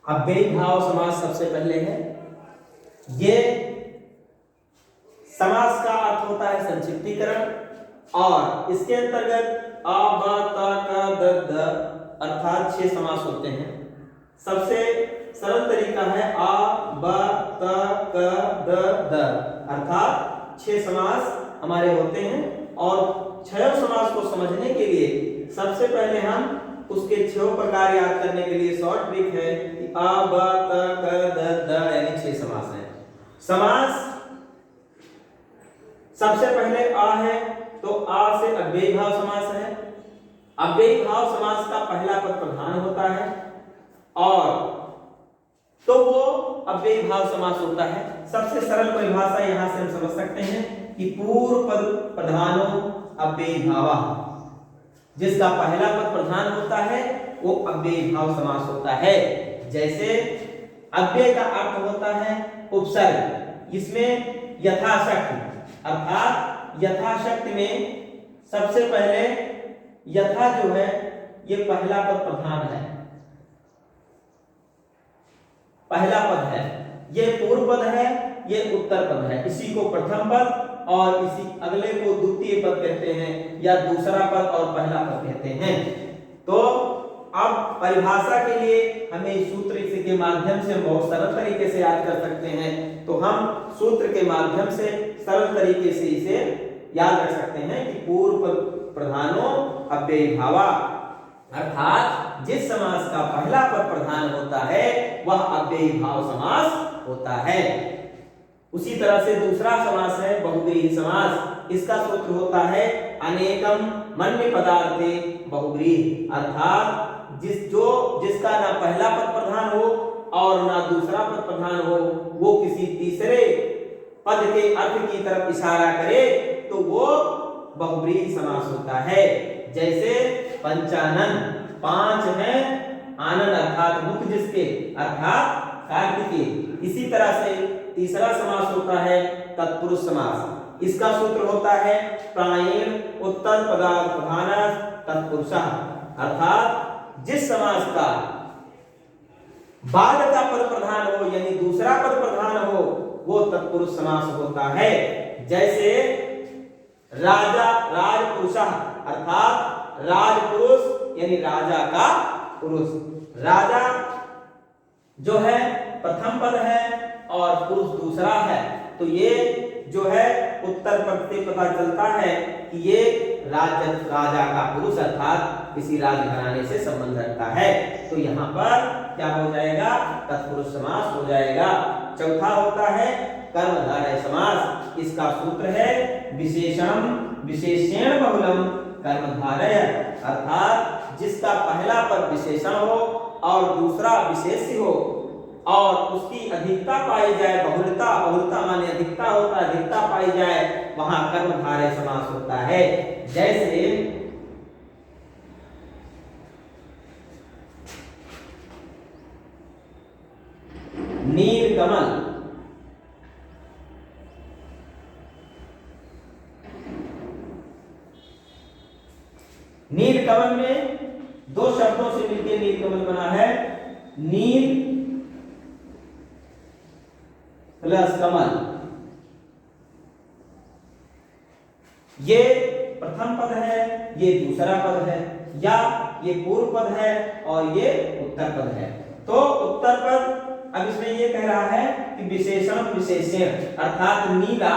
अव्ययी भाव समास सबसे पहले है। ये समास का अर्थ होता है संक्षिप्तीकरण, और इसके अंतर्गत अ ब त क द द अर्थात 6 समास होते हैं। सबसे सरल तरीका है अ ब त क द द अर्थात 6 समास हमारे होते हैं। और 6 समास को समझने के लिए सबसे पहले हम उसके 6 प्रकार याद करने के लिए शॉर्ट ट्रिक है कि अ ब त क द द यानी 6 समास है। समास सबसे पहले आ है, तो आ से अव्ययी भाव समास है। अव्ययी भाव समास का पहला पद प्रधान होता है, और तो वो अव्ययी भाव समास होता है। सबसे सरल परिभाषा यहां से हम समझ सकते हैं कि पूर्व पद प्रधानो अव्ययी भावः, जिसका पहला पद प्रधान होता है वो अव्ययी भाव समास होता है। जैसे अव्यय का अर्थ होता है उपसर्ग, इसमें यथाशक्ति अर्थात यथाशक्ति में सबसे पहले यथा जो है ये पहला पद प्रधान है, पहला पद है, ये पूर्व पद है, ये उत्तर पद है। इसी को प्रथम पद और इसी अगले को द्वितीय पद कहते हैं, या दूसरा पद और पहला पद कहते हैं। तो अब परिभाषा के लिए हमें सूत्र के माध्यम से बहुत सरल तरीके से याद कर सकते हैं। तो हम सूत्र के माध्यम से सरल तरीके से इसे याद रख सकते हैं कि पूर्व प्रधानो अव्ययी भावा, अर्थात जिस समास का पहला पद प्रधान होता है वह अव्ययी भाव समास होता है। उसी तरह से दूसरा समास है बहुव्रीहि समास। इसका सूत्र होता है अनेकम मन्य पदार्थे बहुव्रीहि, अर्थात जिसका ना पहला पद प्रधान हो और ना दूसरा पद प्रधान हो, वो किसी तीसरे पद के अर्थ की तरफ इशारा करे तो वो बहुव्रीहि समास होता है। जैसे पंचानन, 5 है, आनंद अर्थात मुख जिसके अर्थात कार्तिकेय। इसी तरह से तीसरा समास होता है तत्पुरुष समास। इसका सूत्र होता है प्रायेण उत्तर पदार्थ प्रधानः तत्पुरुषः, अर्थात जिस समास का बाद का पद प्रधान हो यानी दूसरा पद प्रधान हो वो तत्पुरुष समास होता है। जैसे राजा राजपुरुषः, अर्थात राजपुरुष यानी राजा का पुरुष। राजा जो है प्रथम पद है और पुरुष दूसरा है, तो ये जो है उत्तर पद से पता चलता है कि ये राजा का पुरुष अर्थात किसी राजघराने से संबंध रखता है। तो यहाँ पर क्या हो जाएगा, तत्पुरुष समास हो जाएगा। चौथा होता है कर्मधारय समास। इसका सूत्र है विशेषणम विशेषेण बहुलम कर्मधारय, अर्थात जिसका पहला पद विशेषण हो और दूसरा विशेष्य हो और उसकी अधिकता पाई जाए, बहुलता माने अधिकता होता है, अधिकता पाई जाए, वहां कर्मधारय समास होता है। जैसे नीलकमल, नीलकमल में 2 शब्दों से मिलकर नीलकमल बना है, नील प्लस कमल। ये प्रथम पद है, ये दूसरा पद है, या ये पूर्व पद है और ये उत्तर पद है। तो उत्तर पद अब इसमें ये कह रहा है कि विशेषण विशेषण, अर्थात नीला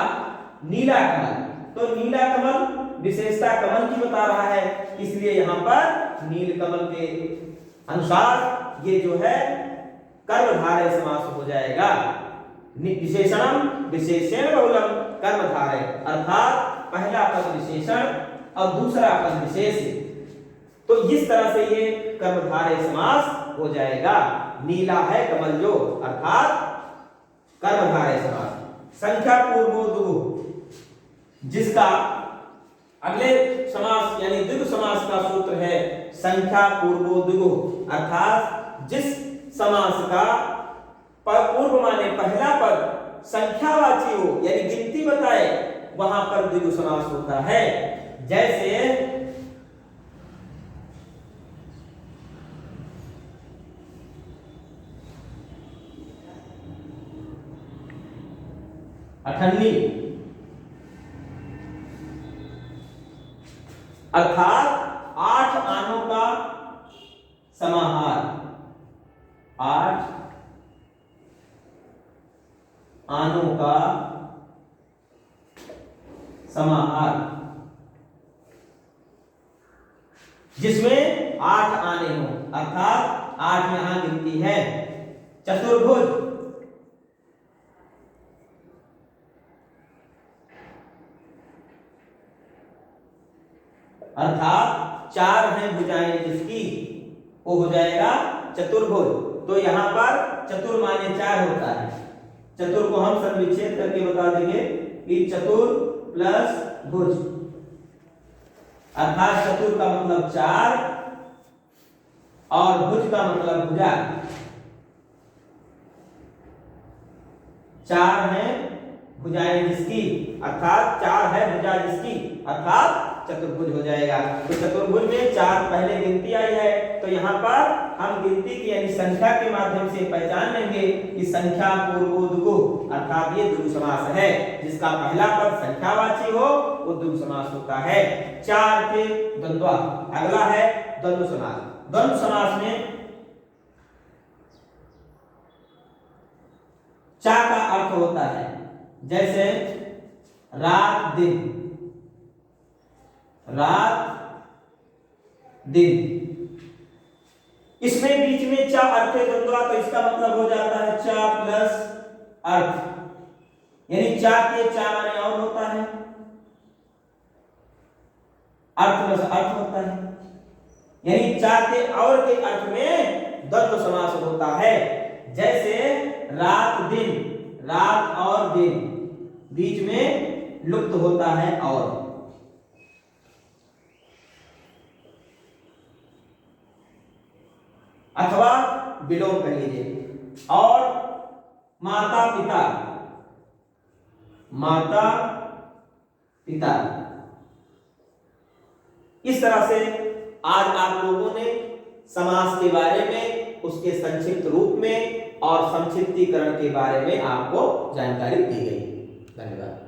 नीला कमल, तो नीला कमल विशेषता कमल की बता रहा है, इसलिए यहाँ पर नील कमल के अनुसार ये जो है कर्मधारय समास हो जाएगा। विशेषणम विशेषेण बहुलम कर्मधारय, अर्थात पहला पद विशेषण और दूसरा पद विशेष, तो इस तरह से ये कर्मधारय समास हो जाएगा। नीला है कमल जो, अर्थात कर्मधारय समास। संख्या पूर्वो दुगु, जिसका अगले समास यानी द्विगु समास का सूत्र है संख्या पूर्वो दुगु, अर्थात जिस समास का पूर्व माने पहला पद संख्यावाची हो यानी गिनती बताए, वहां पर द्विगु समास होता है। जैसे अठन्नी, अर्थात 8 आनों का समाहार, 8 आनों का समाहार, जिसमें 8 आने हो, अर्थात 8 यहां गिनती है। चतुर्भुज, अर्थात 4 हैं भुजाएं जिसकी, वो हो जाएगा चतुर्भुज। तो यहां पर चतुर माने 4 होता है। चतुर को हम संविच्छेद करके बता देंगे कि चतुर प्लस भुज, अर्थात चतुर का मतलब 4 और भुज का मतलब भुजा। 4 है भुजाएं जिसकी, अर्थात 4 है भुजा जिसकी, अर्थात चतुर्भुज हो जाएगा। तो चतुर्भुज में 4 पहले गिनती आई है, तो यहाँ पर हम गिनती की यानी संख्या के माध्यम से पहचान लेंगे कि संख्या पूर्वोद्गु, अर्थात ये द्वंद्व समास है। जिसका पहला पद संख्यावाची हो वो द्वंद्व समास होता है। 4 के द्वंद्वा। अगला है द्वंद्व समास। द्वंद्व समास में चा का अर्थ होता है जैसे रात दिन, रात दिन। इसमें बीच में चा अर्थ द्वंद्वा, तो इसका मतलब हो जाता है चा प्लस अर्थ, यानी चा के चा माने और होता है, अर्थ प्लस अर्थ होता है, यानी चा के और के अर्थ में द्वंद्व समास होता है। जैसे रात दिन, रात और दिन, बीच में लुप्त होता है और, अथवा विलोम कर लीजिए। और माता पिता, माता पिता। इस तरह से आज आप लोगों ने समास के बारे में, उसके संक्षिप्त रूप में और संक्षिप्तीकरण के बारे में आपको जानकारी दी गई। धन्यवाद।